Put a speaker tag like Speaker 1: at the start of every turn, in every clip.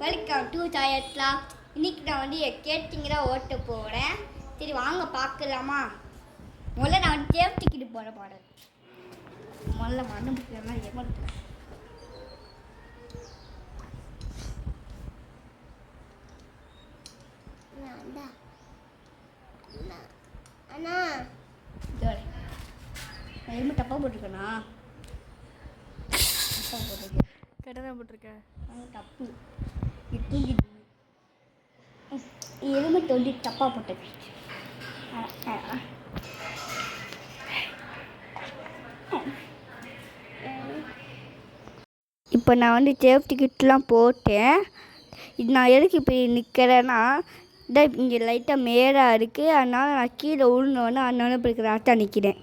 Speaker 1: Welcome to ஜாயத்லா. இன்னைக்கு நான் வந்து கேட்டிங் தான் ஓட்ட போகிறேன். சரி வாங்க பார்க்கலாமா. முதல்ல நான் வந்து சேஃப்டிக்கிட்டு போகிற பாடல் முதல்ல மண்ணு பிடிக்கிறேன்னா ஏமாத்துறேன். அண்ணா ஹெல்மெட் தப்பாக போட்டிருக்கேண்ணா. தப்பாக போட்டிருக்கேன்.
Speaker 2: கரெக்டாக தான் போட்டிருக்கேன்.
Speaker 1: தப்பு ஹெல்மெட் வந்து தப்பாக போட்டிருக்கேன். இப்போ நான் வந்து சேஃப்டி கிட்லாம் போட்டேன். இது நான் எதுக்கு இப்போ நிற்கிறேன்னா இங்கே லைட்டாக மேடாக இருக்குது. அதனால் நான் கீழே விழுந்தோன்னே அதனால இப்போ கரெக்டாக நிற்கிறேன்.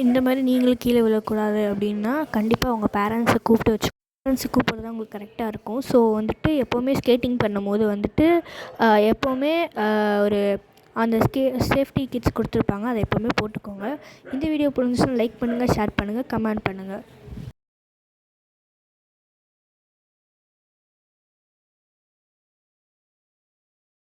Speaker 2: இந்த மாதிரி நீங்களும் கீழே விழக்கூடாது அப்படின்னா கண்டிப்பாக உங்கள் பேரண்ட்ஸை கூப்பிட்டு வச்சு கூப்பிட்றது தான் உங்களுக்கு கரெக்டாக இருக்கும். ஸோ வந்துட்டு எப்போவுமே ஸ்கேட்டிங் பண்ணும்போது வந்துட்டு எப்போவுமே ஒரு அந்த சேஃப்டி கிட்ஸ் கொடுத்துருப்பாங்க, அதை எப்போவுமே போட்டுக்கோங்க. இந்த வீடியோ பிடிச்சிச்சுன்னா லைக் பண்ணுங்கள், ஷேர் பண்ணுங்கள், கமெண்ட் பண்ணுங்கள்.